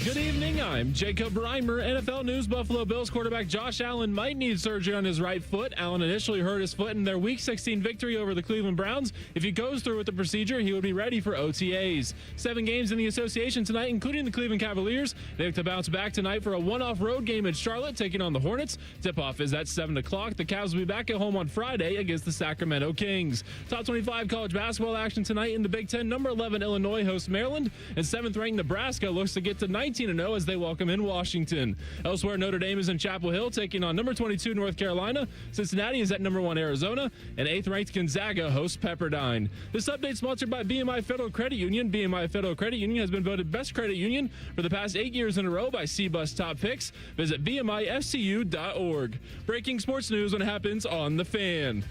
Good evening, I'm Jacob Reimer. NFL news, Buffalo Bills quarterback Josh Allen might need surgery on his right foot. Allen initially hurt his foot in their Week 16 victory over the Cleveland Browns. If he goes through with the procedure, he would be ready for OTAs. 7 games in the association tonight, including the Cleveland Cavaliers. They look to bounce back tonight for a one-off road game in Charlotte, taking on the Hornets. Tip-off is at 7 o'clock. The Cavs will be back at home on Friday against the Sacramento Kings. Top 25 college basketball action tonight in the Big Ten. Number 11 Illinois hosts Maryland, and 7th-ranked Nebraska looks to get to 19-0 as they welcome in Washington. Elsewhere, Notre Dame is in Chapel Hill taking on number 22 North Carolina. Cincinnati is at number 1 Arizona, and 8th-ranked Gonzaga hosts Pepperdine. This update sponsored by BMI Federal Credit Union. BMI Federal Credit Union has been voted best credit union for the past 8 years in a row by CBUS Top Picks. Visit BMIFCU.org. Breaking sports news when it happens on The Fan.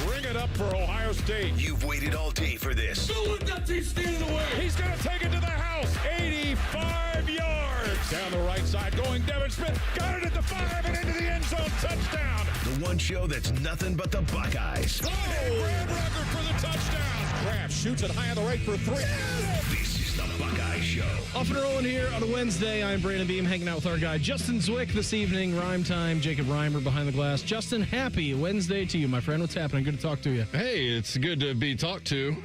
Bring it up for Ohio State. You've waited all day for this. So look, that team's standing away. He's going to take it to the house. 85 yards. Down the right side, going Devin Smith. Got it at the 5 and into the end zone. Touchdown. The one show that's nothing but the Buckeyes. Oh, Brad Rucker for the touchdown. Kraft shoots it high on the right for 3. This is the Buckeye Show. Off and rolling here on a Wednesday. I'm Brandon Beam, hanging out with our guy Justin Zwick this evening. Rhyme time. Jacob Reimer behind the glass. Justin, happy Wednesday to you, my friend. What's happening? Good to talk to you. Hey, it's good to be talked to.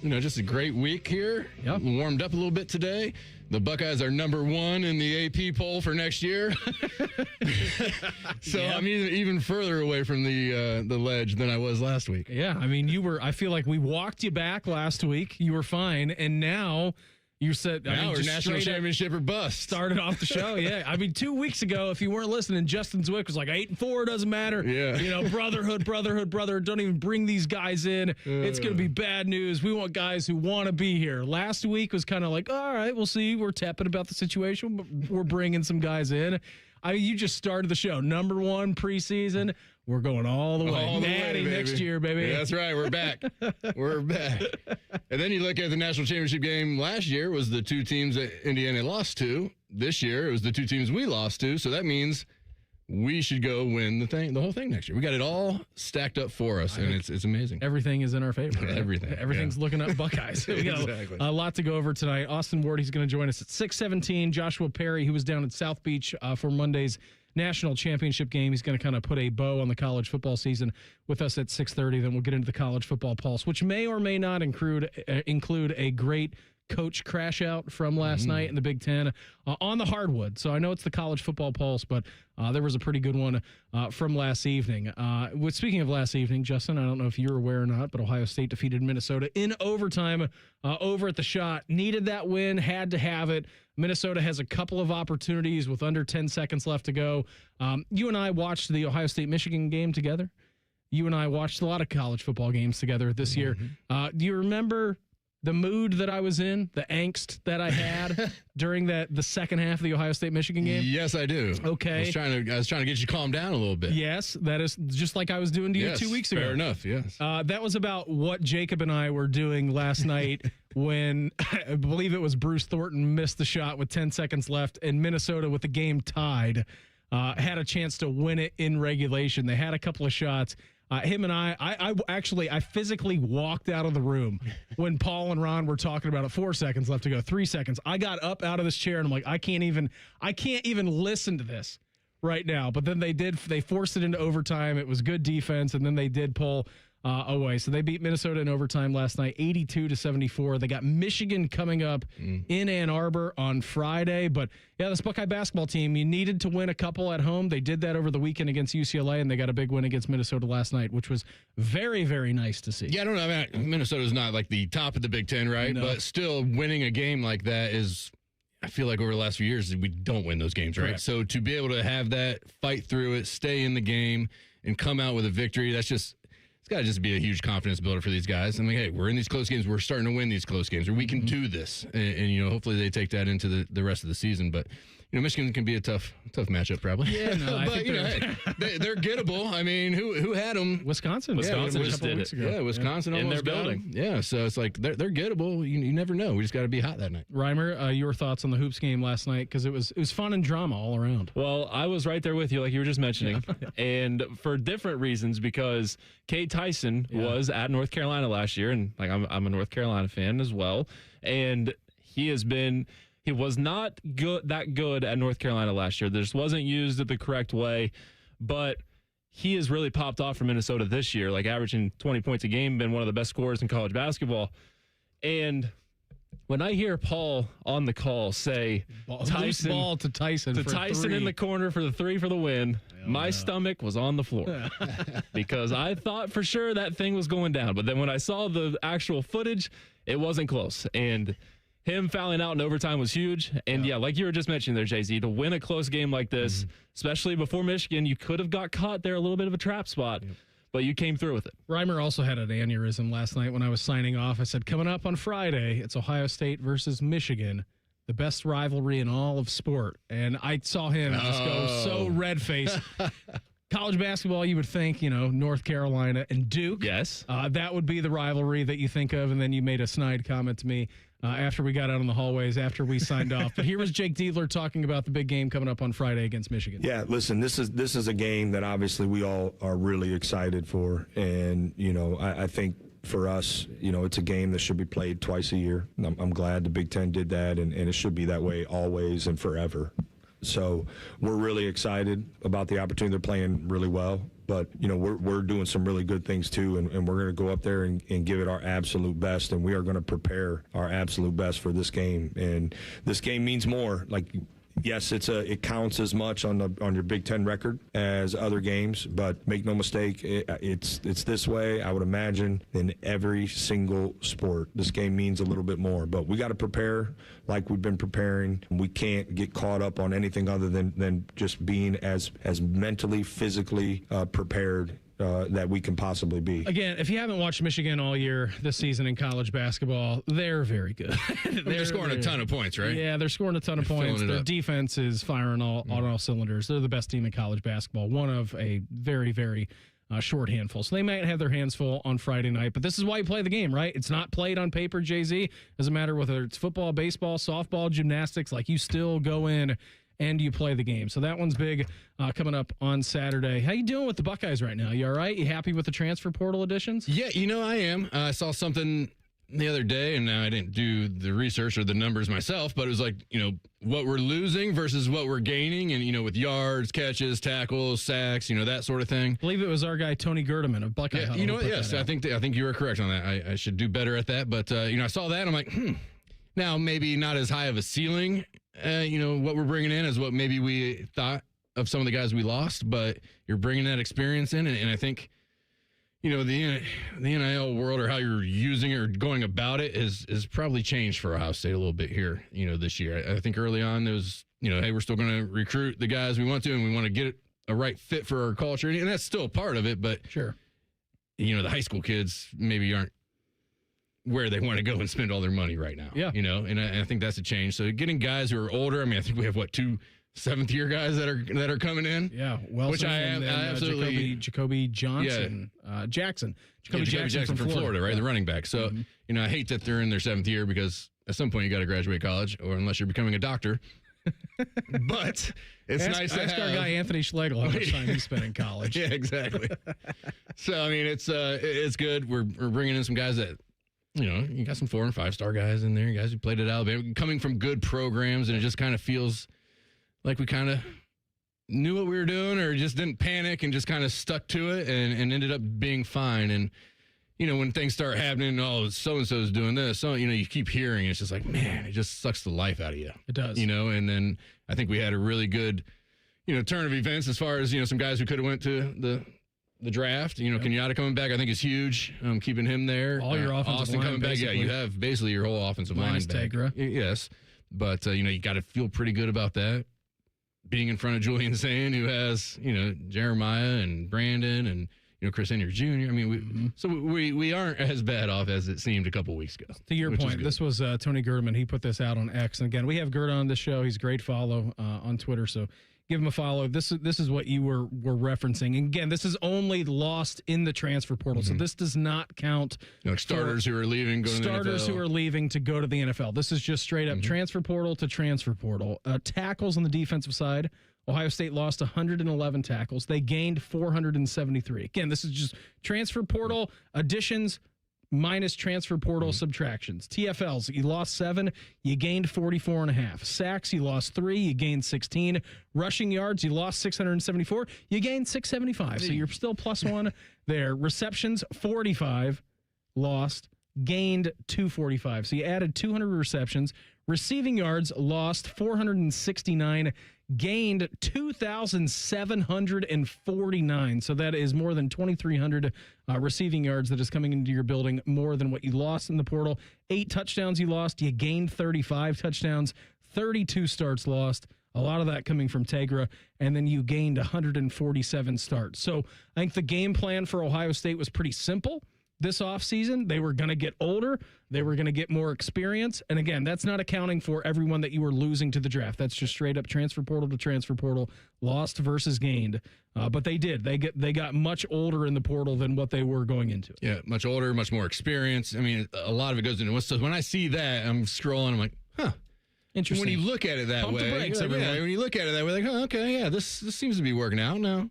Just a great week here. Yep. Warmed up a little bit today. The Buckeyes are number 1 in the AP poll for next year. So Yep. I'm even further away from the ledge than I was last week. Yeah, I mean, I feel like we walked you back last week. You were fine, and now you said, Now we're just national straight up championship or bust. started off the show. Yeah, I mean, 2 weeks ago, if you weren't listening, Justin Zwick was like 8-4, doesn't matter. Yeah. Brotherhood. Don't even bring these guys in. It's going to be bad news. We want guys who want to be here. Last week was kind of like, all right, we'll see. We're tepid about the situation, but we're bringing some guys in. You just started the show. Number 1 preseason. We're going all the way. All the way, Natty baby. next year, baby. Yeah, that's right. We're back. We're back. And then you look at the national championship game last year was the 2 teams that Indiana lost to. This year it was the 2 teams we lost to. So that means we should go win the whole thing next year. We got it all stacked up for us, and it's amazing. Everything is in our favor. Right? Everything's looking up Buckeyes. We got Exactly. a lot to go over tonight. Austin Ward, he's going to join us at 6:17. Joshua Perry, who was down at South Beach for Monday's national championship game. He's going to kind of put a bow on the college football season with us at 6:30. Then we'll get into the college football pulse, which may or may not include a great coach crash out from last night in the Big Ten on the hardwood. So I know it's the college football pulse, but there was a pretty good one from last evening. Speaking of last evening, Justin, I don't know if you're aware or not, but Ohio State defeated Minnesota in overtime over at the Shot. Needed that win, had to have it. Minnesota has a couple of opportunities with under 10 seconds left to go. You and I watched the Ohio State-Michigan game together. You and I watched a lot of college football games together this year. Do you remember the mood that I was in, the angst that I had during the second half of the Ohio State-Michigan game? Yes, I do. Okay. I was trying to get you to calm down a little bit. Yes, that is just like I was doing to you 2 weeks ago. Fair enough, yes. That was about what Jacob and I were doing last night when I believe it was Bruce Thornton missed the shot with 10 seconds left, and Minnesota, with the game tied, had a chance to win it in regulation. They had a couple of shots. Him and I physically walked out of the room when Paul and Ron were talking about it. 4 seconds left to go, 3 seconds. I got up out of this chair and I'm like, I can't even listen to this right now. But then they forced it into overtime. It was good defense, and then they did pull away. So they beat Minnesota in overtime last night, 82-74. They got Michigan coming up in Ann Arbor on Friday. But yeah, this Buckeye basketball team, you needed to win a couple at home. They did that over the weekend against UCLA, and they got a big win against Minnesota last night, which was very, very nice to see. Yeah, I don't know. I mean, Minnesota's not like the top of the Big Ten, right? No. But still, winning a game like that is, I feel like over the last few years, we don't win those games, right? Correct. So to be able to have that, fight through it, stay in the game, and come out with a victory, it's got to just be a huge confidence builder for these guys. I mean, hey, we're in these close games. We're starting to win these close games, or we can do this. And hopefully they take that into the rest of the season. But, Michigan can be a tough matchup probably. Yeah, no, I but think they're gettable. I mean, who had them? Wisconsin just did it. Yeah, Wisconsin in almost their got building. 'em. Yeah, so it's like they're gettable. You never know. We just got to be hot that night. Reimer, your thoughts on the hoops game last night? Because it was fun and drama all around. Well, I was right there with you, like you were just mentioning, and for different reasons. Because Cade Tyson was at North Carolina last year, and like I'm a North Carolina fan as well, and he was not that good at North Carolina last year. This wasn't used the correct way, but he has really popped off for Minnesota this year, like averaging 20 points a game, been one of the best scorers in college basketball. And when I hear Paul on the call say Tyson ball to Tyson in the corner for the 3 for the win, my stomach was on the floor because I thought for sure that thing was going down. But then when I saw the actual footage, it wasn't close. And him fouling out in overtime was huge. And yeah, like you were just mentioning there, Jay-Z, to win a close game like this, especially before Michigan, you could have got caught there, a little bit of a trap spot. But you came through with it. Reimer also had an aneurysm last night when I was signing off. I said, coming up on Friday, it's Ohio State versus Michigan, the best rivalry in all of sport. And I saw him just go so red-faced. College basketball, you would think, North Carolina and Duke. Yes. That would be the rivalry that you think of. And then you made a snide comment to me after we got out in the hallways, after we signed off. But here was Jake Diedler talking about the big game coming up on Friday against Michigan. Yeah, listen, this is a game that obviously we all are really excited for. And, I think for us, it's a game that should be played twice a year. I'm glad the Big Ten did that, and it should be that way always and forever. So we're really excited about the opportunity. They're playing really well. But, we're doing some really good things, too, and we're going to go up there and give it our absolute best, and we are going to prepare our absolute best for this game. And this game means more. Like, yes, it counts as much on your Big Ten record as other games, but make no mistake, it's this way, I would imagine, in every single sport. This game means a little bit more, but we got to prepare like we've been preparing. We can't get caught up on anything other than just being as mentally, physically prepared that we can possibly be. Again, if you haven't watched Michigan all year this season in college basketball, they're very good. They're scoring a ton of points, right? Yeah, they're scoring a ton of points. Their defense is firing on all cylinders. They're the best team in college basketball, one of a very, very short handful. So they might have their hands full on Friday night, but this is why you play the game, right? It's not played on paper, Jay-Z. Doesn't matter whether it's football, baseball, softball, gymnastics, like you still go in and you play the game. So that one's big coming up on Saturday. How you doing with the Buckeyes right now? You all right? You happy with the transfer portal additions? Yeah, I am. I saw something the other day, and I didn't do the research or the numbers myself, but it was like, what we're losing versus what we're gaining, and, with yards, catches, tackles, sacks, that sort of thing. I believe it was our guy, Tony Gerdeman of Buckeye. Yeah, yes, I think you were correct on that. I should do better at that, but, I saw that, and I'm like, now maybe not as high of a ceiling, what we're bringing in is what maybe we thought of some of the guys we lost, but you're bringing that experience in, and I think, the NIL world, or how you're using it or going about it, is probably changed for Ohio State a little bit here, this year. I think early on there was, hey, we're still going to recruit the guys we want to, and we want to get a right fit for our culture, and that's still part of it, but sure, the high school kids maybe aren't where they want to go and spend all their money right now. Yeah. And I think that's a change. So getting guys who are older, I think we have, 2 seventh-year guys that are coming in? Yeah, well, which I absolutely Jacoby Johnson, Jackson. Jacoby Jackson from Florida, right? Yeah. The running back. So, I hate that they're in their 7th year, because at some point you got to graduate college, or unless you're becoming a doctor. But it's nice to have our guy Anthony Schlegel how much time he spent in college. Yeah, exactly. So it's good. We're bringing in some guys that, you got some 4- and 5-star guys in there, guys who played at Alabama, coming from good programs, and it just kind of feels like we kind of knew what we were doing, or just didn't panic and just kind of stuck to it and ended up being fine. And, when things start happening, so-and-so's doing this, so, you keep hearing, it's just like, man, it just sucks the life out of you. It does. And then I think we had a really good, turn of events as far as, some guys who could have went to the draft. Kenyatta coming back, I think, is huge. Keeping him there. All your offensive Austin line, coming back. basically. Yeah, you have basically your whole offensive line back. Tegra. Yes. But, you got to feel pretty good about that. Being in front of Julian Zane, who has, Jeremiah and Brandon and, Chris Henry Jr. I mean, we aren't as bad off as it seemed a couple weeks ago. To your point, this was Tony Gerdeman. He put this out on X. And again, we have Gerd on the show. He's a great follow on Twitter. So give him a follow. This is what you were referencing. And again, this is only lost in the transfer portal. So this does not count. Like starters who are leaving, going to the NFL. Starters who are leaving to go to the NFL. This is just straight up transfer portal to transfer portal. Tackles on the defensive side. Ohio State lost 111 tackles. They gained 473. Again, this is just transfer portal additions minus transfer portal subtractions. TFLs, you lost 7, you gained 44.5. Sacks, you lost 3, you gained 16. Rushing yards, you lost 674, you gained 675. So you're still +1 there. Receptions, 45, lost, gained 245. So you added 200 receptions. Receiving yards, lost 469, gained 2,749. So that is more than 2,300 receiving yards that is coming into your building, more than what you lost in the portal. 8 touchdowns you lost. You gained 35 touchdowns, 32 starts lost. A lot of that coming from Tegra, and then you gained 147 starts. So I think the game plan for Ohio State was pretty simple. This offseason, they were going to get older. They were going to get more experience. And again, that's not accounting for everyone that you were losing to the draft. That's just straight up transfer portal to transfer portal, lost versus gained. But they did. They got much older in the portal than what they were going into. Yeah, much older, much more experience. I mean, a lot of it goes into it. So when I see that, I'm scrolling. I'm like, huh. Interesting. When you look at it that Pump way, the brakes, when you look at it that way, like, oh, okay, yeah, this seems to be working out now.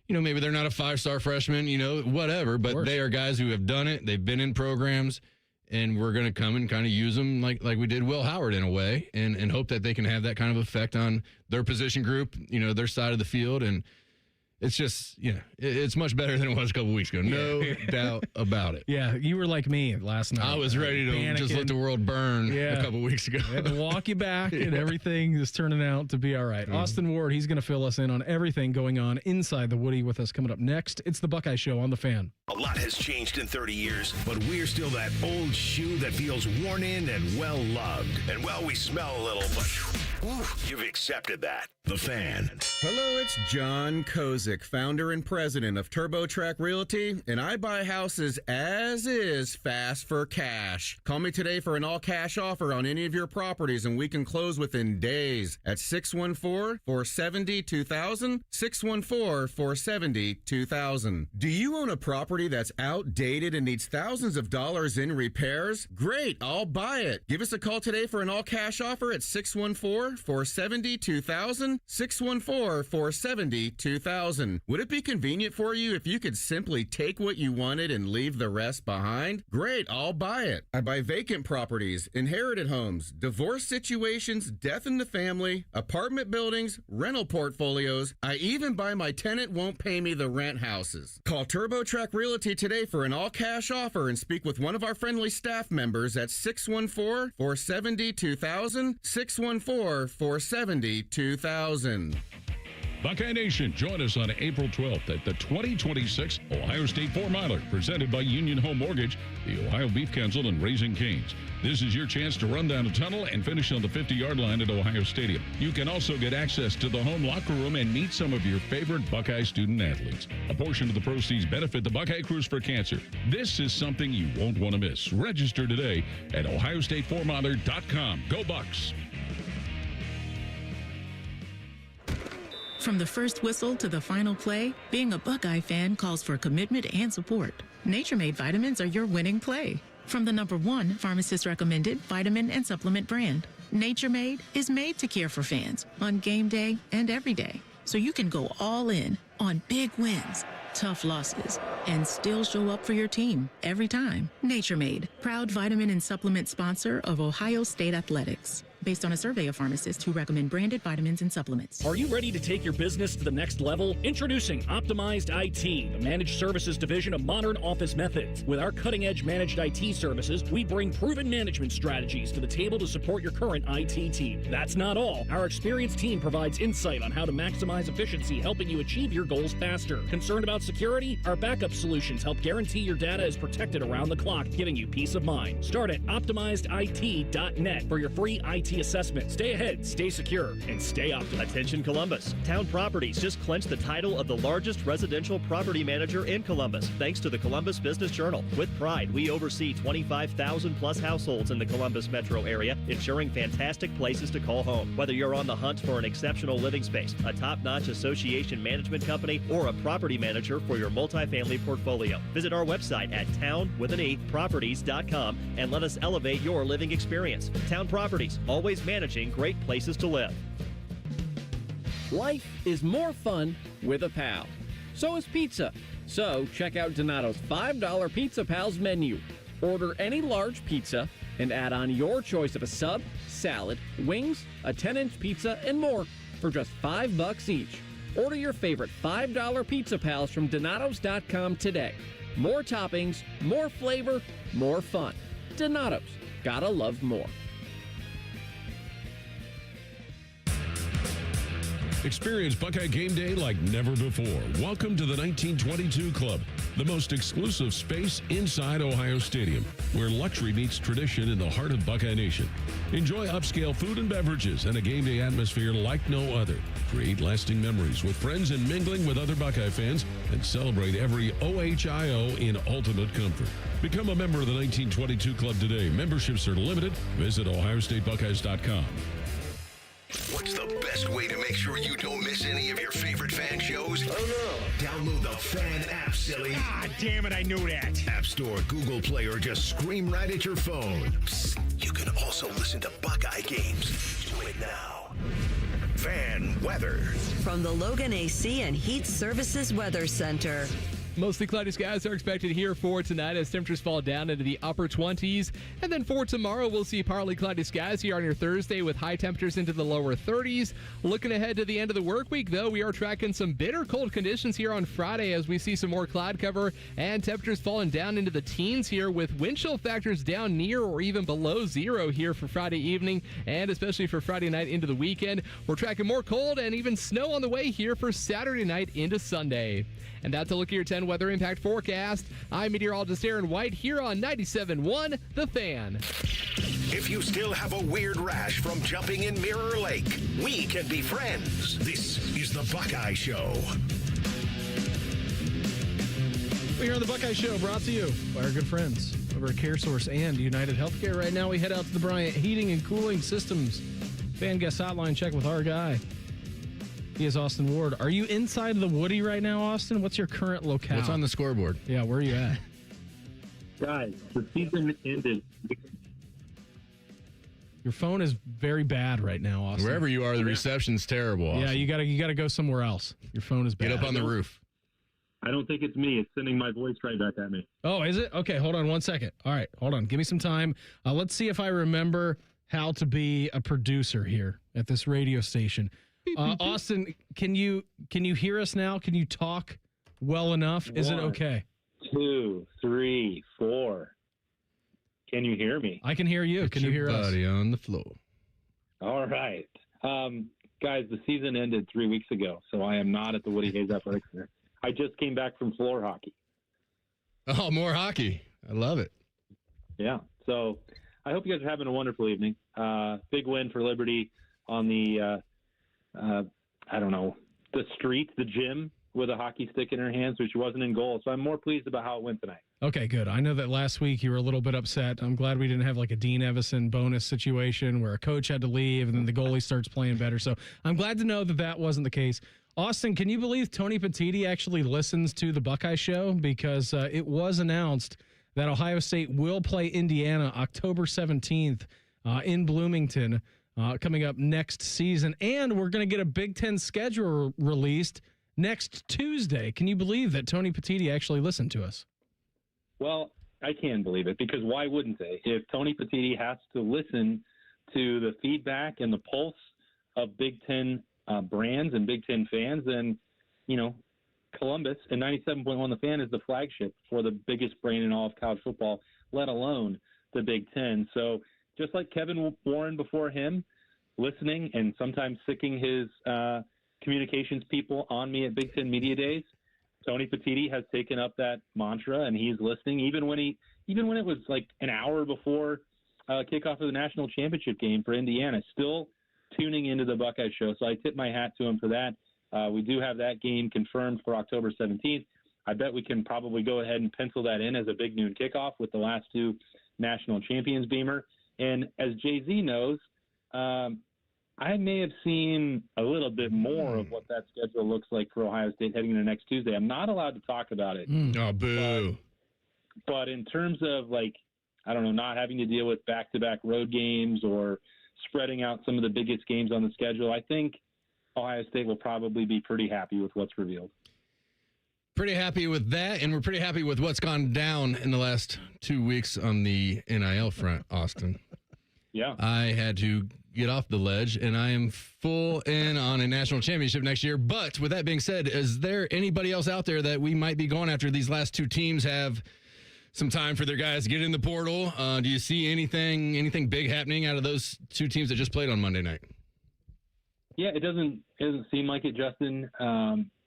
Maybe they're not a 5-star freshman, whatever, but they are guys who have done it. They've been in programs, and we're going to come and kind of use them like we did Will Howard in a way, and hope that they can have that kind of effect on their position group, their side of the field. And it's just, it's much better than it was a couple weeks ago. No doubt about it. Yeah, you were like me last night. I was ready to just let the world burn a couple weeks ago. I had to walk you back, and everything is turning out to be all right. Austin Ward, he's going to fill us in on everything going on inside the Woody with us coming up next. It's the Buckeye Show on The Fan. A lot has changed in 30 years, but we're still that old shoe that feels worn in and well-loved. And, we smell a little, but you've accepted that. The Fan. Hello, it's John Kozik, founder and president of TurboTrack Realty, and I buy houses as is, fast for cash. Call me today for an all-cash offer on any of your properties, and we can close within days at 614-470-2000, 614-470-2000. Do you own a property that's outdated and needs thousands of dollars in repairs? Great, I'll buy it. Give us a call today for an all-cash offer at 614-470-2000, 614-470-2000. Would it be convenient for you if you could simply take what you wanted and leave the rest behind? Great, I'll buy it. I buy vacant properties, inherited homes, divorce situations, death in the family, apartment buildings, rental portfolios. I even buy my tenant won't pay me the rent houses. Call TurboTrack Realty today for an all-cash offer and speak with one of our friendly staff members at 614-470-2000, 614-470-2000. Buckeye Nation, join us on April 12th at the 2026 Ohio State 4-Miler, presented by Union Home Mortgage, the Ohio Beef Council, and Raising Cane's. This is your chance to run down a tunnel and finish on the 50-yard line at Ohio Stadium. You can also get access to the home locker room and meet some of your favorite Buckeye student athletes. A portion of the proceeds benefit the Buckeye Cruise for Cancer. This is something you won't want to miss. Register today at OhioStateForMiler.com. Go Bucks! From the first whistle to the final play, being a Buckeye fan calls for commitment and support. Nature Made vitamins are your winning play. From the #1 pharmacist recommended vitamin and supplement brand, Nature Made is made to care for fans on game day and every day. So you can go all in on big wins, tough losses, and still show up for your team every time. Nature Made, proud vitamin and supplement sponsor of Ohio State Athletics. Based on a survey of pharmacists who recommend branded vitamins and supplements. Are you ready to take your business to the next level? Introducing Optimized IT, the managed services division of Modern Office Methods. With our cutting-edge managed IT services, we bring proven management strategies to the table to support your current IT team. That's not all. Our experienced team provides insight on how to maximize efficiency, helping you achieve your goals faster. Concerned about security? Our backup solutions help guarantee your data is protected around the clock, giving you peace of mind. Start at OptimizedIT.net for your free IT IT assessment. Stay ahead, stay secure, and stay optimal. Attention Columbus. Town Properties just clinched the title of the largest residential property manager in Columbus, thanks to the Columbus Business Journal. With pride, we oversee 25,000 plus households in the Columbus metro area, ensuring fantastic places to call home. Whether you're on the hunt for an exceptional living space, a top-notch association management company, or a property manager for your multifamily portfolio, visit our website at town.properties.com and let us elevate your living experience. Town Properties, always managing great places to live. Life is more fun with a pal. So is pizza. So check out Donato's $5 Pizza Pals menu. Order any large pizza and add on your choice of a sub, salad, wings, a 10-inch pizza, and more for just $5 each. Order your favorite $5 Pizza Pals from Donatos.com today. More toppings, more flavor, more fun. Donatos. Gotta love more. Experience Buckeye Game Day like never before. Welcome to the 1922 Club, the most exclusive space inside Ohio Stadium, where luxury meets tradition in the heart of Buckeye Nation. Enjoy upscale food and beverages and a game day atmosphere like no other. Create lasting memories with friends and mingling with other Buckeye fans, and celebrate every OHIO in ultimate comfort. Become a member of the 1922 Club today. Memberships are limited. Visit OhioStateBuckeyes.com. What's the best way to make sure you don't miss any of your favorite fan shows? Oh, no. Download the Fan app, silly. Ah, damn it, I knew that. App Store, Google Play, or just scream right at your phone. Psst, you can also listen to Buckeye games. Do it now. Fan weather. From the Logan AC and Heat Services Weather Center. Mostly cloudy skies are expected here for tonight as temperatures fall down into the upper 20s. And then for tomorrow, we'll see partly cloudy skies here on your Thursday with high temperatures into the lower 30s. Looking ahead to the end of the work week, though, we are tracking some bitter cold conditions here on Friday as we see some more cloud cover and temperatures falling down into the teens here with wind chill factors down near or even below zero here for Friday evening and especially for Friday night into the weekend. We're tracking more cold and even snow on the way here for Saturday night into Sunday. And that's a look at your 10 weather impact forecast. I'm meteorologist Aaron White here on 97.1 The Fan. If you still have a weird rash from jumping in Mirror Lake, we can be friends. This is the Buckeye Show. We're here on the Buckeye Show, brought to you by our good friends over at CareSource and United Healthcare. Right now, we head out to the Bryant Heating and Cooling Systems fan guest hotline. Check with our guy. He is Austin Ward. Are you inside the Woody right now, Austin? What's your current locale? What's on the scoreboard? Yeah, where are you at? Guys, the season ended. Your phone is very bad right now, Austin. Wherever you are, the reception's terrible, Austin. Yeah, you gotta go somewhere else. Your phone is bad. Get up on the roof. I don't think it's me. It's sending my voice right back at me. Oh, is it? Okay, hold on one second. All right, hold on. Give me some time. Let's see if I remember how to be a producer here at this radio station. Austin, can you hear us now? Can you talk well enough? Is it okay? 2, 3, 4. Can you hear me? I can hear you. Can you hear us? Body on the floor. All right. Guys, the season ended 3 weeks ago, so I am not at the Woody Hayes Athletic Center. I just came back from floor hockey. Oh, more hockey. I love it. Yeah. So I hope you guys are having a wonderful evening. Big win for Liberty on the the street, the gym, with a hockey stick in her hands, which wasn't in goal. So I'm more pleased about how it went tonight. Okay, good. I know that last week you were a little bit upset. I'm glad we didn't have like a Dean Evison bonus situation where a coach had to leave and then the goalie starts playing better. So I'm glad to know that that wasn't the case. Austin, can you believe Tony Petitti actually listens to the Buckeye Show? Because it was announced that Ohio State will play Indiana October 17th in Bloomington. Coming up next season, and we're going to get a Big Ten schedule released next Tuesday. Can you believe that Tony Petitti actually listened to us? Well, I can believe it, because why wouldn't they? If Tony Petitti has to listen to the feedback and the pulse of Big Ten brands and Big Ten fans, then, Columbus and 97.1 The Fan is the flagship for the biggest brand in all of college football, let alone the Big Ten. So just like Kevin Warren before him, listening and sometimes sicking his communications people on me at Big Ten Media Days, Tony Petitti has taken up that mantra, and he's listening even when it was like an hour before kickoff of the national championship game for Indiana. Still tuning into the Buckeye Show, so I tip my hat to him for that. We do have that game confirmed for October 17th. I bet we can probably go ahead and pencil that in as a big noon kickoff with the last two national champions beamer. And as Jay-Z knows, I may have seen a little bit more of what that schedule looks like for Ohio State heading into next Tuesday. I'm not allowed to talk about it. Oh, boo. But in terms of, like, I don't know, not having to deal with back-to-back road games or spreading out some of the biggest games on the schedule, I think Ohio State will probably be pretty happy with what's revealed. Pretty happy with that, and we're pretty happy with what's gone down in the last 2 weeks on the NIL front, Austin. Yeah. I had to get off the ledge, and I am full in on a national championship next year. But with that being said, is there anybody else out there that we might be going after? These last two teams have some time for their guys to get in the portal. Do you see anything big happening out of those two teams that just played on Monday night? Yeah, it doesn't seem like it, Justin.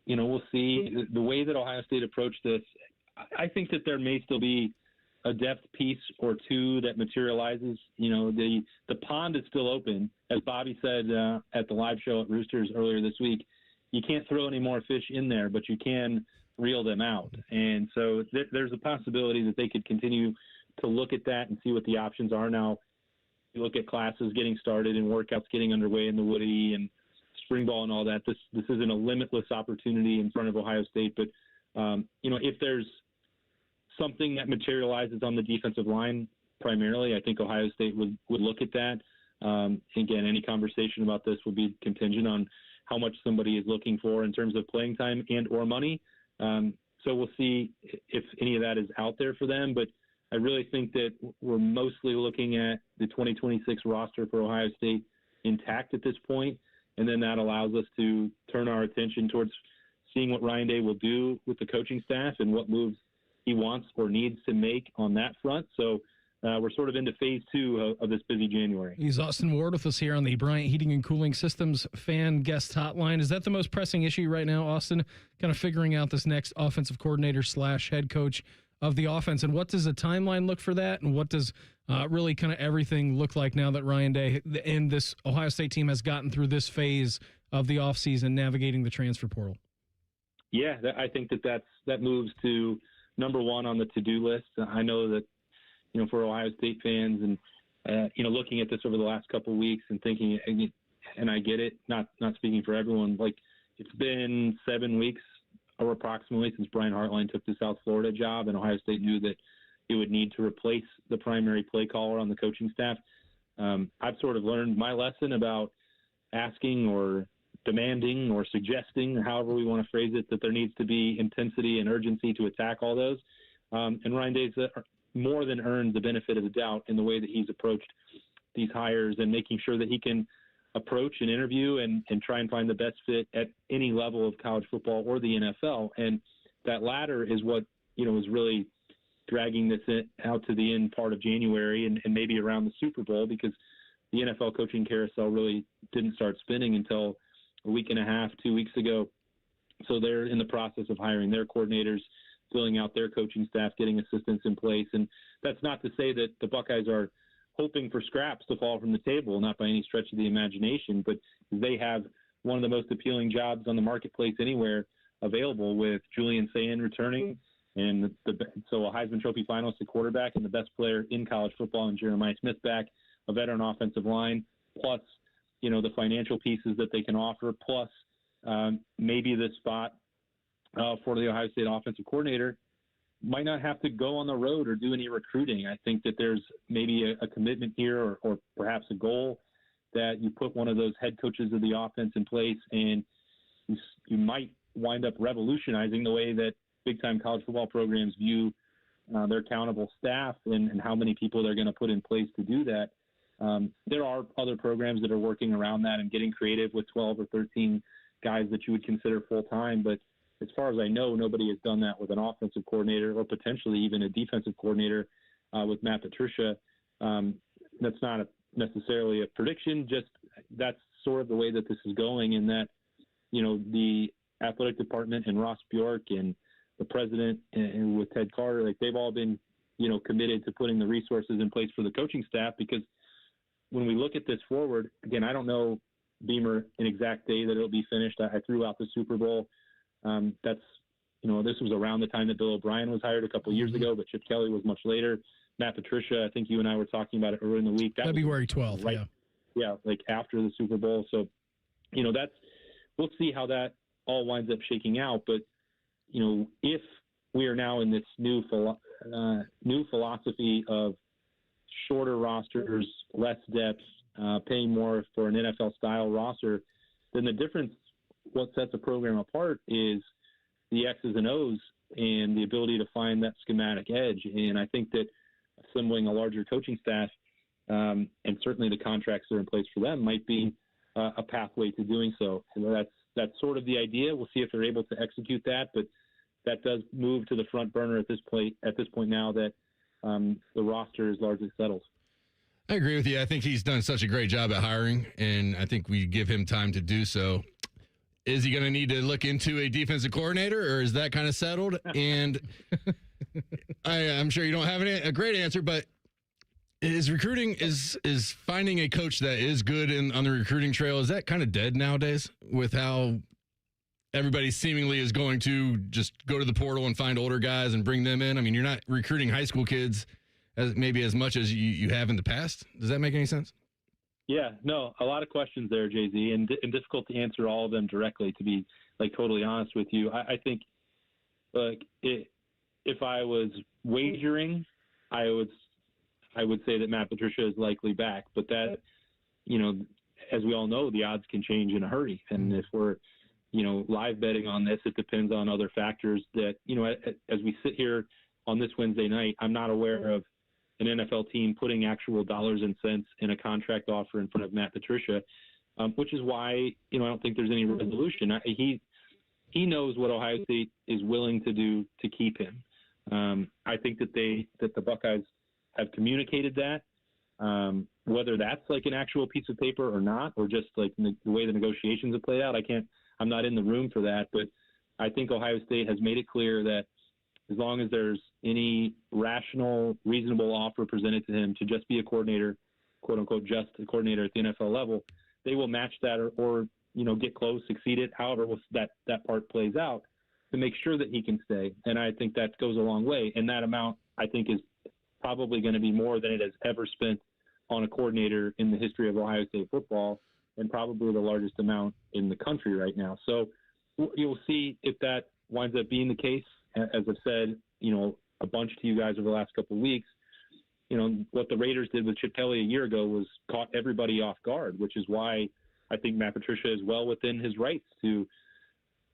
We'll see. The way that Ohio State approached this, I think that there may still be a depth piece or two that materializes. The pond is still open. As Bobby said at the live show at Roosters earlier this week, you can't throw any more fish in there, but you can reel them out. And so there's a possibility that they could continue to look at that and see what the options are. Now, you look at classes getting started and workouts getting underway in the Woody and spring ball and all that. This isn't a limitless opportunity in front of Ohio State, but if there's something that materializes on the defensive line primarily, I think Ohio State would look at that. Again, any conversation about this would be contingent on how much somebody is looking for in terms of playing time and or money. So we'll see if any of that is out there for them, but I really think that we're mostly looking at the 2026 roster for Ohio State intact at this point, and then that allows us to turn our attention towards seeing what Ryan Day will do with the coaching staff and what moves he wants or needs to make on that front. So we're sort of into phase two of this busy January. He's Austin Ward with us here on the Bryant Heating and Cooling Systems fan guest hotline. Is that the most pressing issue right now, Austin? Kind of figuring out this next offensive coordinator / head coach of the offense. And what does the timeline look for that? And what does really kind of everything look like now that Ryan Day and this Ohio State team has gotten through this phase of the offseason navigating the transfer portal? Yeah, I think that moves to number one on the to-do list. I know that, for Ohio State fans and, looking at this over the last couple of weeks and thinking, and I get it, not speaking for everyone, like it's been 7 weeks or approximately since Brian Hartline took the South Florida job, and Ohio State knew that it would need to replace the primary play caller on the coaching staff. I've sort of learned my lesson about asking or demanding or suggesting, or however we want to phrase it, that there needs to be intensity and urgency to attack all those. And Ryan Day's more than earned the benefit of the doubt in the way that he's approached these hires and making sure that he can approach and interview and try and find the best fit at any level of college football or the NFL. And that latter is what, is really dragging this out to the end part of January and maybe around the Super Bowl, because the NFL coaching carousel really didn't start spinning until a week and a half, 2 weeks ago. So they're in the process of hiring their coordinators, filling out their coaching staff, getting assistants in place. And that's not to say that the Buckeyes are hoping for scraps to fall from the table, not by any stretch of the imagination, but they have one of the most appealing jobs on the marketplace anywhere available, with Julian Sayin returning, and so a Heisman Trophy finalist at quarterback and the best player in college football in Jeremiah Smith back, a veteran offensive line, plus the financial pieces that they can offer, plus maybe the spot for the Ohio State offensive coordinator might not have to go on the road or do any recruiting. I think that there's maybe a commitment here or perhaps a goal that you put one of those head coaches of the offense in place, and you might wind up revolutionizing the way that big-time college football programs view their accountable staff and how many people they're going to put in place to do that. There are other programs that are working around that and getting creative with 12 or 13 guys that you would consider full-time, but as far as I know, nobody has done that with an offensive coordinator or potentially even a defensive coordinator with Matt Patricia. That's not necessarily a prediction, just that's sort of the way that this is going, and that, the athletic department and Ross Bjork and the president and with Ted Carter, like they've all been committed to putting the resources in place for the coaching staff, because when we look at this forward, again, I don't know, Beamer, an exact day that it'll be finished. I threw out the Super Bowl. This was around the time that Bill O'Brien was hired a couple of years ago, but Chip Kelly was much later. Matt Patricia, I think you and I were talking about it earlier in the week. February 12th, right, yeah, like after the Super Bowl. So, we'll see how that all winds up shaking out. But, if we are now in this new philosophy of shorter rosters, less depth, paying more for an NFL-style roster, then the difference, what sets a program apart is the X's and O's and the ability to find that schematic edge. And I think that assembling a larger coaching staff and certainly the contracts that are in place for them might be a pathway to doing so. And that's sort of the idea. We'll see if they're able to execute that, but that does move to the front burner at this point now that the roster is largely settled. I agree with you. I think he's done such a great job at hiring, and I think we give him time to do so. Is he going to need to look into a defensive coordinator, or is that kind of settled? And I'm sure you don't have a great answer, but is recruiting, is finding a coach that is good on the recruiting trail, is that kind of dead nowadays with how everybody seemingly is going to just go to the portal and find older guys and bring them in? I mean, you're not recruiting high school kids as much as you have in the past. Does that make any sense? Yeah, no, a lot of questions there, Jay-Z, and difficult to answer all of them directly, to be totally honest with you. I think if I was wagering, I would say that Matt Patricia is likely back, but that, as we all know, the odds can change in a hurry. And if we're, live betting on this, it depends on other factors that, as we sit here on this Wednesday night, I'm not aware of an NFL team putting actual dollars and cents in a contract offer in front of Matt Patricia, which is why, I don't think there's any resolution. He knows what Ohio State is willing to do to keep him. I think that the Buckeyes have communicated that, whether that's like an actual piece of paper or not, or just like the way the negotiations have played out. I'm not in the room for that, but I think Ohio State has made it clear that as long as there's any rational, reasonable offer presented to him to just be a coordinator, quote unquote, just a coordinator at the NFL level, they will match that or get close, exceed it, however that part plays out, to make sure that he can stay. And I think that goes a long way. And that amount, I think, is probably going to be more than it has ever spent on a coordinator in the history of Ohio State football, and probably the largest amount in the country right now. So you'll see if that winds up being the case. As I've said, a bunch to you guys over the last couple of weeks, what the Raiders did with Chip Kelly a year ago was caught everybody off guard, which is why I think Matt Patricia is well within his rights to,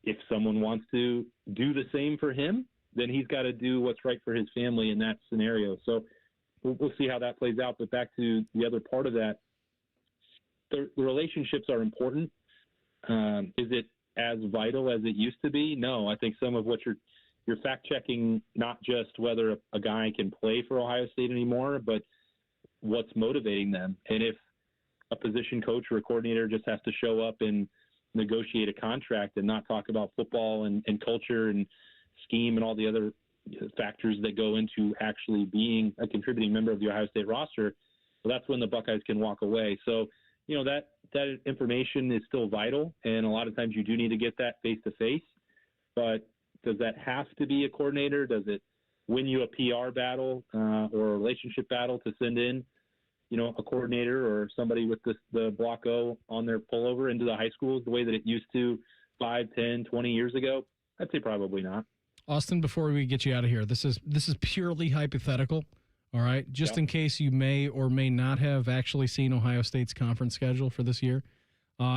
if someone wants to do the same for him, then he's got to do what's right for his family in that scenario. So we'll see how that plays out. But back to the other part of that, the relationships are important. Is it as vital as it used to be? No, I think some of what you're fact-checking, not just whether a guy can play for Ohio State anymore, but what's motivating them. And if a position coach or a coordinator just has to show up and negotiate a contract and not talk about football and culture and scheme and all the other factors that go into actually being a contributing member of the Ohio State roster, well, that's when the Buckeyes can walk away. So, that information is still vital, and a lot of times you do need to get that face-to-face. But does that have to be a coordinator? Does it win you a PR battle or a relationship battle to send in, a coordinator or somebody with the Block O on their pullover into the high schools the way that it used to 5, 10, 20 years ago? I'd say probably not. Austin, before we get you out of here, this is purely hypothetical, all right? Just in case you may or may not have actually seen Ohio State's conference schedule for this year.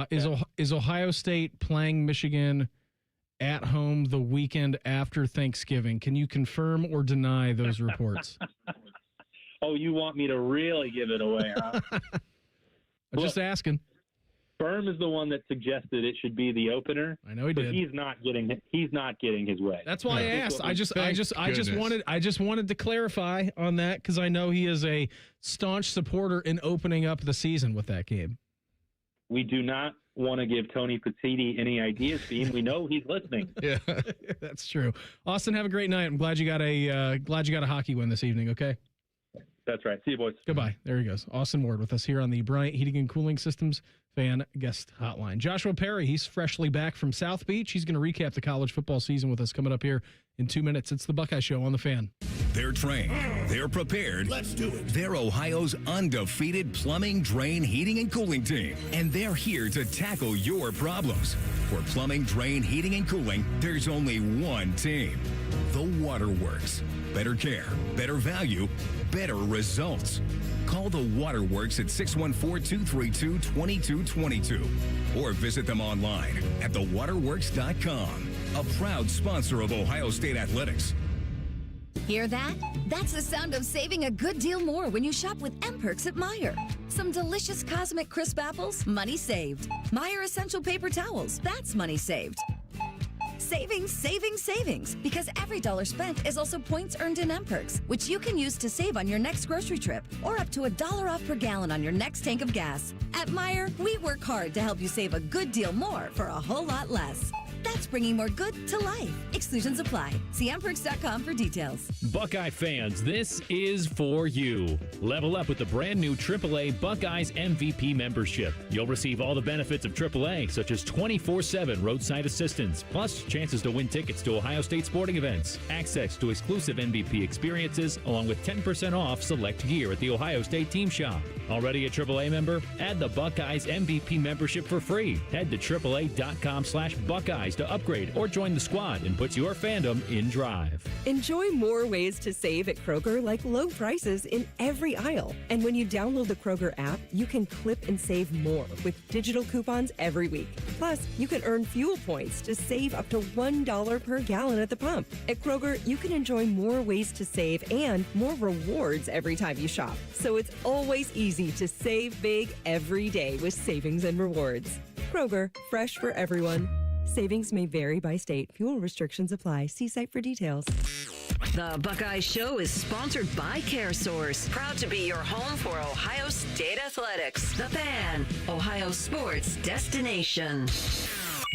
Is Ohio State playing Michigan at home the weekend after Thanksgiving? Can you confirm or deny those reports? Oh, you want me to really give it away, huh? I'm just asking. Firm is the one that suggested it should be the opener. I know he did. He's not getting his way. That's why I asked. I just wanted to clarify on that, because I know he is a staunch supporter in opening up the season with that game. We do not want to give Tony Petitti any ideas, Beam. We know he's listening. Yeah, that's true. Austin, have a great night. I'm glad you got a hockey win this evening. Okay. That's right. See you, boys. Goodbye. There he goes. Austin Ward with us here on the Bryant Heating and Cooling Systems fan guest hotline. Joshua Perry, he's freshly back from South Beach. He's going to recap the college football season with us coming up here in 2 minutes. It's the Buckeye Show on the Fan. They're trained. They're prepared. Let's do it. They're Ohio's undefeated plumbing, drain, heating, and cooling team. And they're here to tackle your problems. For plumbing, drain, heating, and cooling, there's only one team. The Waterworks. Better care, better value, better results. Call the Waterworks at 614-232-2222 or visit them online at thewaterworks.com. A proud sponsor of Ohio State Athletics. Hear that? That's the sound of saving a good deal more when you shop with M-Perks at Meijer. Some delicious Cosmic Crisp apples, money saved. Meijer Essential Paper Towels, that's money saved. Savings, savings, savings, because every dollar spent is also points earned in M-Perks, which you can use to save on your next grocery trip or up to $1 off per gallon on your next tank of gas. At Meijer, we work hard to help you save a good deal more for a whole lot less. That's bringing more good to life. Exclusions apply. See mperks.com for details. Buckeye fans, this is for you. Level up with the brand new AAA Buckeyes MVP membership. You'll receive all the benefits of AAA, such as 24/7 roadside assistance, plus chances to win tickets to Ohio State sporting events, access to exclusive MVP experiences, along with 10% off select gear at the Ohio State team shop. Already a AAA member? Add the Buckeyes MVP membership for free. Head to AAA.com/Buckeyes to upgrade or join the squad and put your fandom in drive. Enjoy more ways to save at Kroger, like low prices in every aisle. And when you download the Kroger app, you can clip and save more with digital coupons every week. Plus, you can earn fuel points to save up to $1 per gallon at the pump. At Kroger, you can enjoy more ways to save and more rewards every time you shop. So it's always easy to save big every day with savings and rewards. Kroger, fresh for everyone. Savings may vary by state. Fuel restrictions apply. See site for details. The Buckeye Show is sponsored by CareSource. Proud to be your home for Ohio State Athletics. The Fan, Ohio sports destination.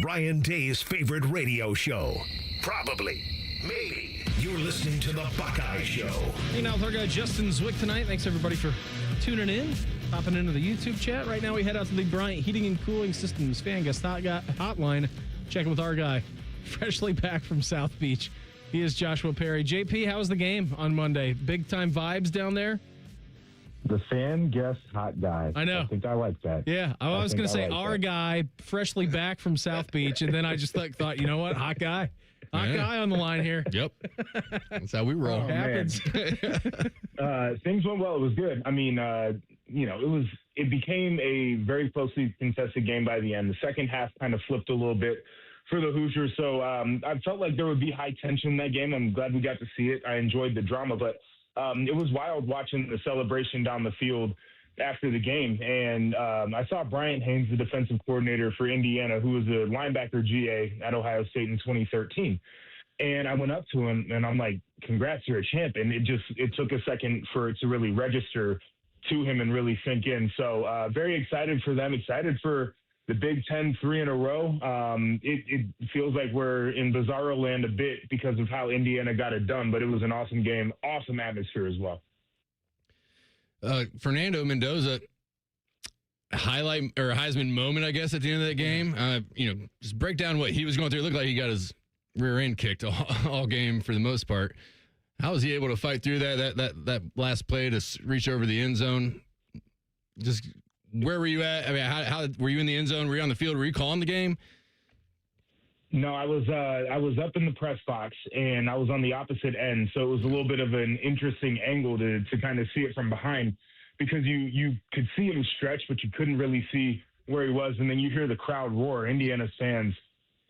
Ryan Day's favorite radio show. Probably. Maybe. You're listening to the Buckeye Show. Hanging out with our guy Justin Zwick tonight. Thanks everybody for tuning in, popping into the YouTube chat. Right now we head out to the Bryant Heating and Cooling Systems fan guest hotline. Checking with our guy, freshly back from South Beach. He is Joshua Perry. JP, how was the game on Monday? Big time vibes down there? The fan guest hot guy. I know. I think I like that. Yeah, I was going to say our guy, freshly back from South Beach, and then I just thought, you know what, hot guy. Hot guy on the line here. Yep. That's how we roll. Happens. Things went well. It was good. I mean, it became a very closely contested game by the end. The second half kind of flipped a little bit for the Hoosiers. So I felt like there would be high tension in that game. I'm glad we got to see it. I enjoyed the drama, but it was wild watching the celebration down the field after the game. And I saw Brian Haynes, the defensive coordinator for Indiana, who was a linebacker GA at Ohio State in 2013. And I went up to him and I'm like, congrats, you're a champ. And it took a second for it to really register to him and really sink in. So very excited for them, excited for the Big Ten 3 in a row. It feels like we're in bizarro land a bit because of how Indiana got it done, but it was an awesome game, awesome atmosphere as well. Fernando Mendoza, highlight or Heisman moment, I guess, at the end of that game. Just break down what he was going through. It looked like he got his rear end kicked all game for the most part. How was he able to fight through that last play to reach over the end zone? Just where were you at? I mean, how were you in the end zone? Were you on the field? Were you calling the game? No, I was up in the press box and I was on the opposite end, so it was a little bit of an interesting angle to kind of see it from behind, because you could see him stretch, but you couldn't really see where he was, and then you hear the crowd roar. Indiana fans,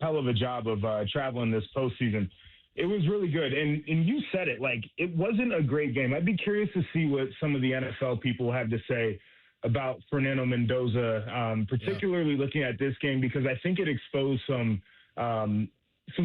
hell of a job of traveling this postseason. It was really good, and you said it, like, it wasn't a great game. I'd be curious to see what some of the NFL people have to say about Fernando Mendoza, particularly looking at this game, because I think it exposed some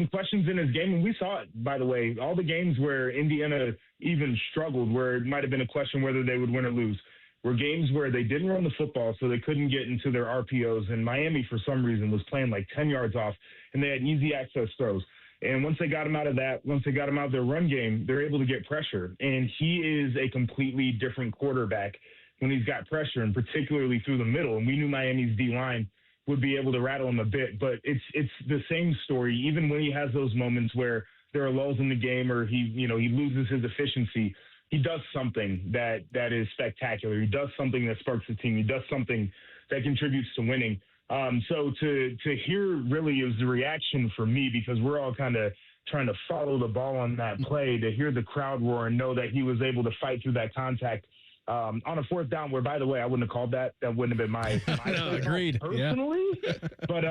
questions in his game. And we saw it, by the way, all the games where Indiana even struggled, where it might have been a question whether they would win or lose. were games where they didn't run the football, so they couldn't get into their RPOs. And Miami, for some reason, was playing like 10 yards off, and they had easy access throws. And once they got him out of that, once they got him out of their run game, they're able to get pressure. And he is a completely different quarterback when he's got pressure, and particularly through the middle. And we knew Miami's D-line would be able to rattle him a bit, but it's the same story. Even when he has those moments where there are lulls in the game or he loses his efficiency, he does something that is spectacular. He does something that sparks the team. He does something that contributes to winning. So to hear really is the reaction for me, because we're all kind of trying to follow the ball on that play, to hear the crowd roar and know that he was able to fight through that contact on a fourth down, where, by the way, I wouldn't have called that. That wouldn't have been my no, agreed. Personally. Yeah. But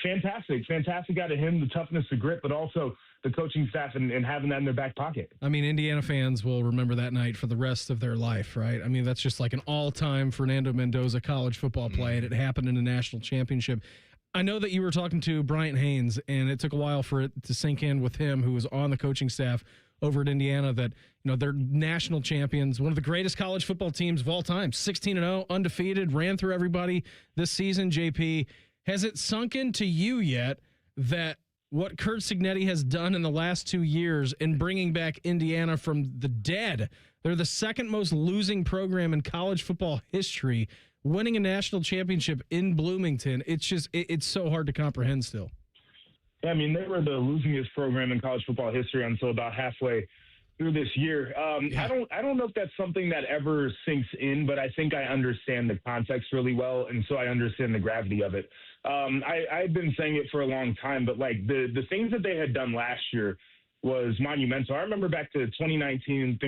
fantastic out of him, the toughness, the grit, but also the coaching staff and having that in their back pocket. I mean, Indiana fans will remember that night for the rest of their life, right? I mean, that's just like an all-time Fernando Mendoza college football play, and it happened in a national championship. I know that you were talking to Bryant Haynes, and it took a while for it to sink in with him, who was on the coaching staff over at Indiana, that they're national champions, one of the greatest college football teams of all time, 16-0, undefeated, ran through everybody this season. JP, has it sunk into you yet that what Curt Cignetti has done in the last 2 years in bringing back Indiana from the dead? They're the second most losing program in college football history, winning a national championship in Bloomington. It's just, it's so hard to comprehend still. Yeah, I mean, they were the losingest program in college football history until about halfway through this year. I don't know if that's something that ever sinks in, but I think I understand the context really well, and so I understand the gravity of it. I've been saying it for a long time, but like the things that they had done last year was monumental. I remember back to 2019,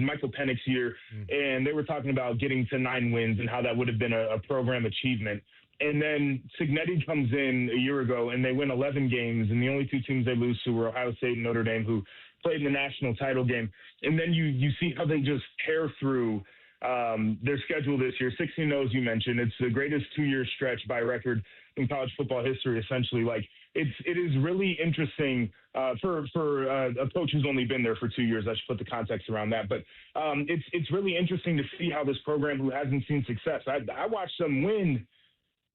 Michael Penix's year, and they were talking about getting to 9 wins and how that would have been a program achievement. And then Cignetti comes in a year ago, and they win 11 games, and the only 2 teams they lose to were Ohio State and Notre Dame, who played in the national title game. And then you see how they just tear through their schedule this year. 16-0, as you mentioned. It's the greatest 2-year stretch by record in college football history, essentially. Like, it is really interesting for a coach who's only been there for 2 years. I should put the context around that. But it's really interesting to see how this program, who hasn't seen success, I watched them win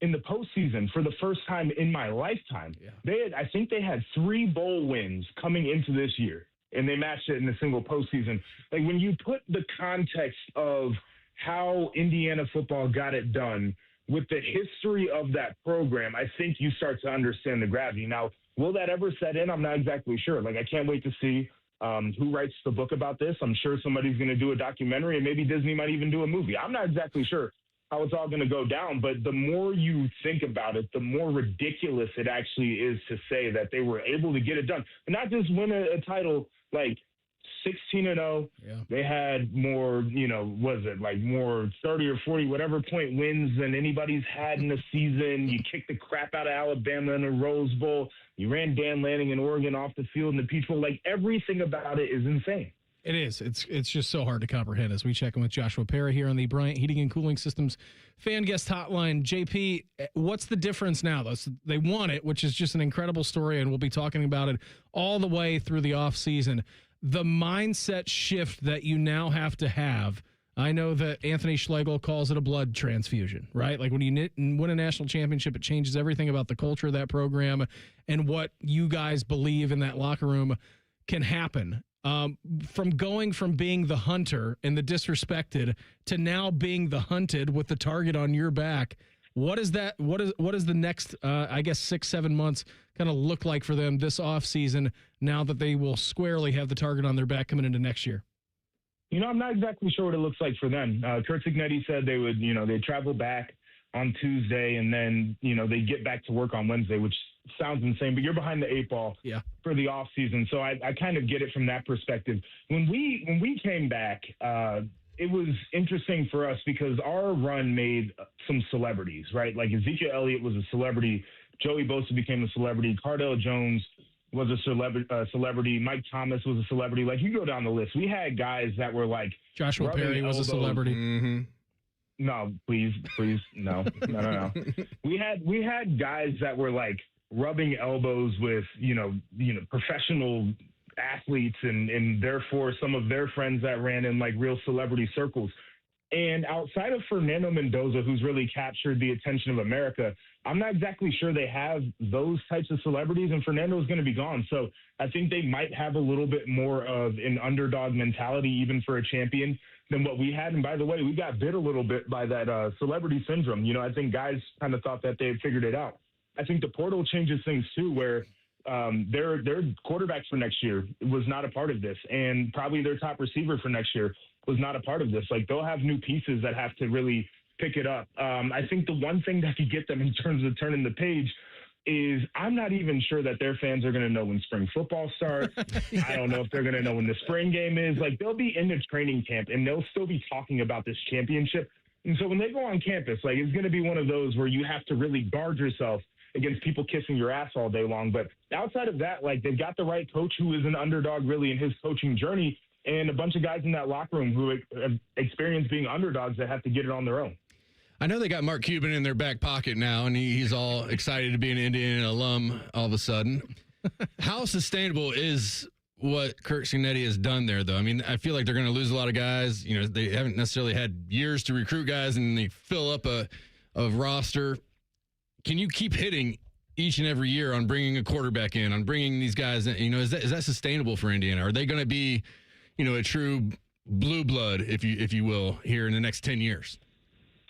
in the postseason for the first time in my lifetime. Yeah. I think they had 3 bowl wins coming into this year, and they matched it in a single postseason. Like, when you put the context of how Indiana football got it done with the history of that program, I think you start to understand the gravity. Now, will that ever set in? I'm not exactly sure. Like, I can't wait to see who writes the book about this. I'm sure somebody's going to do a documentary, and maybe Disney might even do a movie. I'm not exactly sure how it's all going to go down, but the more you think about it, the more ridiculous it actually is to say that they were able to get it done. And not just win a title, like 16-0. Yeah. They had more, more 30 or 40, whatever point wins than anybody's had in a season. You kicked the crap out of Alabama in a Rose Bowl. You ran Dan Lanning in Oregon off the field in the Peach Bowl. Like, everything about it is insane. It is. It's just so hard to comprehend as we check in with Joshua Perry here on the Bryant Heating and Cooling Systems fan guest hotline. JP, what's the difference now, though? So they won it, which is just an incredible story, and we'll be talking about it all the way through the offseason. The mindset shift that you now have to have, I know that Anthony Schlegel calls it a blood transfusion, right? Like, when you win a national championship, it changes everything about the culture of that program and what you guys believe in that locker room can happen. From going from being the hunter and the disrespected to now being the hunted with the target on your back, what is that? What is the next, 6-7 months kind of look like for them this offseason now that they will squarely have the target on their back coming into next year? I'm not exactly sure what it looks like for them. Curt Cignetti said they would, they'd travel back on Tuesday and then, they get back to work on Wednesday, which sounds insane, but you're behind the 8 ball for the off season. So I kind of get it from that perspective. When we came back, it was interesting for us because our run made some celebrities, right? Like, Ezekiel Elliott was a celebrity. Joey Bosa became a celebrity. Cardale Jones was a celebrity. Mike Thomas was a celebrity. Like, you go down the list. We had guys that were like Joshua Perry was a celebrity. Mm-hmm. No, please, no. We had guys that were like rubbing elbows with, professional athletes and therefore some of their friends that ran in like real celebrity circles. And outside of Fernando Mendoza, who's really captured the attention of America, I'm not exactly sure they have those types of celebrities, and Fernando's going to be gone. So I think they might have a little bit more of an underdog mentality, even for a champion, than what we had. And by the way, we got bit a little bit by that celebrity syndrome. You know, I think guys kind of thought that they had figured it out. I think the portal changes things too, where their quarterbacks for next year was not a part of this, and probably their top receiver for next year was not a part of this. Like, they'll have new pieces that have to really pick it up. I think the one thing that could get them in terms of turning the page is I'm not even sure that their fans are going to know when spring football starts. I don't know if they're going to know when the spring game is. Like, they'll be in the training camp and they'll still be talking about this championship. And so when they go on campus, like, it's going to be one of those where you have to really guard yourself against people kissing your ass all day long. But outside of that, like, they've got the right coach who is an underdog really in his coaching journey, and a bunch of guys in that locker room who have experienced being underdogs that have to get it on their own. I know they got Mark Cuban in their back pocket now, and he's all excited to be an Indiana alum all of a sudden. How sustainable is what Kirk Cignetti has done there, though? I mean, I feel like they're going to lose a lot of guys. You know, they haven't necessarily had years to recruit guys, and they fill up a roster. Can you keep hitting each and every year on bringing a quarterback in, on bringing these guys in? You know, is that sustainable for Indiana? Are they going to be, you know, a true blue blood, if you will, here in the next 10 years?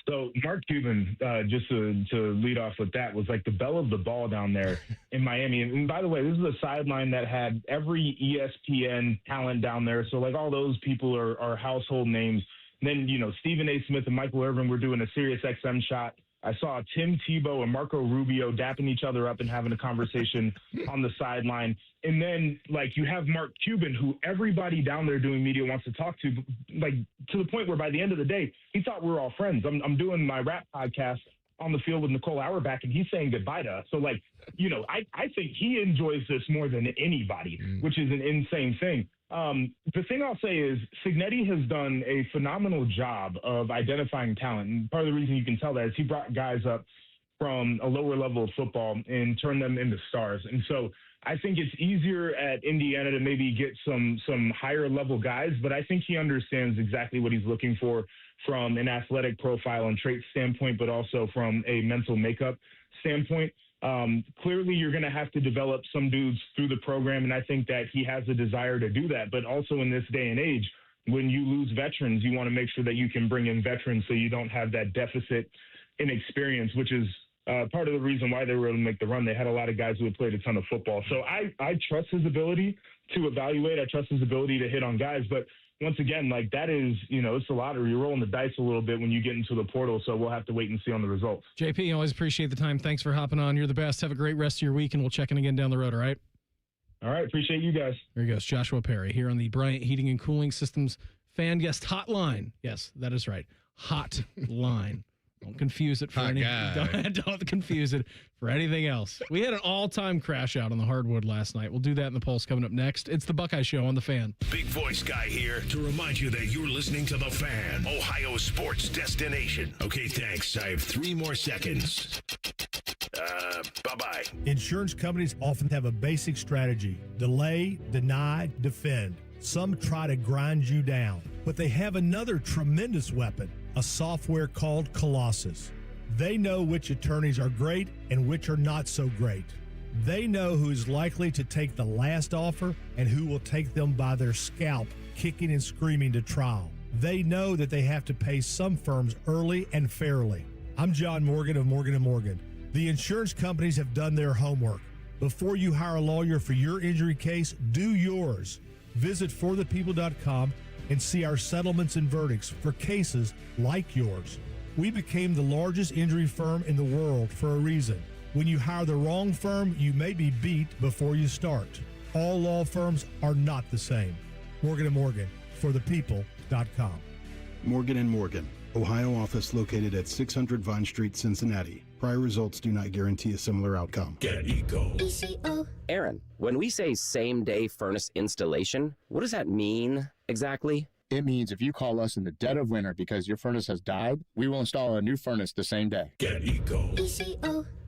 So Mark Cuban, just to lead off with that, was like the belle of the ball down there in Miami. And by the way, this is a sideline that had every ESPN talent down there. So like all those people are household names. And then, you know, Stephen A. Smith and Michael Irvin were doing a Sirius XM shot. I saw Tim Tebow and Marco Rubio dapping each other up and having a conversation on the sideline. And then, like, you have Mark Cuban, who everybody down there doing media wants to talk to, like, to the point where by the end of the day, he thought we were all friends. I'm doing my rap podcast on the field with Nicole Auerbach, and he's saying goodbye to us. So, like, you know, I think he enjoys this more than anybody, which is an insane thing. The thing I'll say is Cignetti has done a phenomenal job of identifying talent. And part of the reason you can tell that is he brought guys up from a lower level of football and turned them into stars. And so I think it's easier at Indiana to maybe get some higher level guys, but I think he understands exactly what he's looking for from an athletic profile and trait standpoint, but also from a mental makeup standpoint. Clearly, you're going to have to develop some dudes through the program, and I think that he has a desire to do that. But also in this day and age, when you lose veterans, you want to make sure that you can bring in veterans so you don't have that deficit in experience, which is part of the reason why they were able to make the run. They had a lot of guys who had played a ton of football. So I trust his ability to evaluate. I trust his ability to hit on guys. But once again, like, that is, you know, it's a lottery. You're rolling the dice a little bit when you get into the portal, so we'll have to wait and see on the results. JP, always appreciate the time. Thanks for hopping on. You're the best. Have a great rest of your week, and we'll check in again down the road, all right? All right, appreciate you guys. There he goes, Joshua Perry, here on the Bryant Heating and Cooling Systems Fan Guest Hotline. Yes, that is right. Hotline. Don't confuse it for anything. Don't confuse it for anything else. We had an all-time crash out on the hardwood last night. We'll do that in the Pulse coming up next. It's the Buckeye Show on The Fan. Big voice guy here to remind you that you're listening to The Fan, Ohio sports destination. Okay, thanks. I have 3 more seconds. Bye-bye. Insurance companies often have a basic strategy: delay, deny, defend. Some try to grind you down, but they have another tremendous weapon, a software called Colossus. They know which attorneys are great and which are not so great. They know who is likely to take the last offer and who will take them by their scalp, kicking and screaming to trial. They know that they have to pay some firms early and fairly. I'm John Morgan of Morgan & Morgan. The insurance companies have done their homework. Before you hire a lawyer for your injury case, do yours. Visit forthepeople.com and see our settlements and verdicts for cases like yours. We became the largest injury firm in the world for a reason. When you hire the wrong firm, you may be beat before you start. All law firms are not the same. Morgan & Morgan, forthepeople.com. Morgan & Morgan, Ohio office located at 600 Vine Street, Cincinnati. Prior results do not guarantee a similar outcome. Get Eco. Aaron, when we say same-day furnace installation, what does that mean exactly? It means if you call us in the dead of winter because your furnace has died, we will install a new furnace the same day. Get Eco.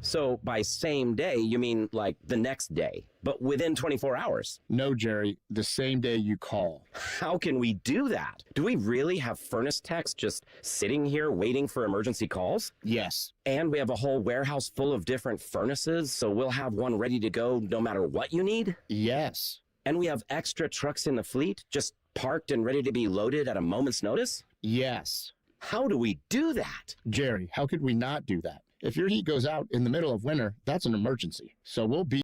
So by same day, you mean like the next day, but within 24 hours? No, Jerry, the same day you call. How can we do that? Do we really have furnace techs just sitting here waiting for emergency calls? Yes. And we have a whole warehouse full of different furnaces, so we'll have one ready to go no matter what you need? Yes. And we have extra trucks in the fleet, just parked and ready to be loaded at a moment's notice? Yes. How do we do that? Jerry, how could we not do that? If your heat goes out in the middle of winter, that's an emergency. So we'll be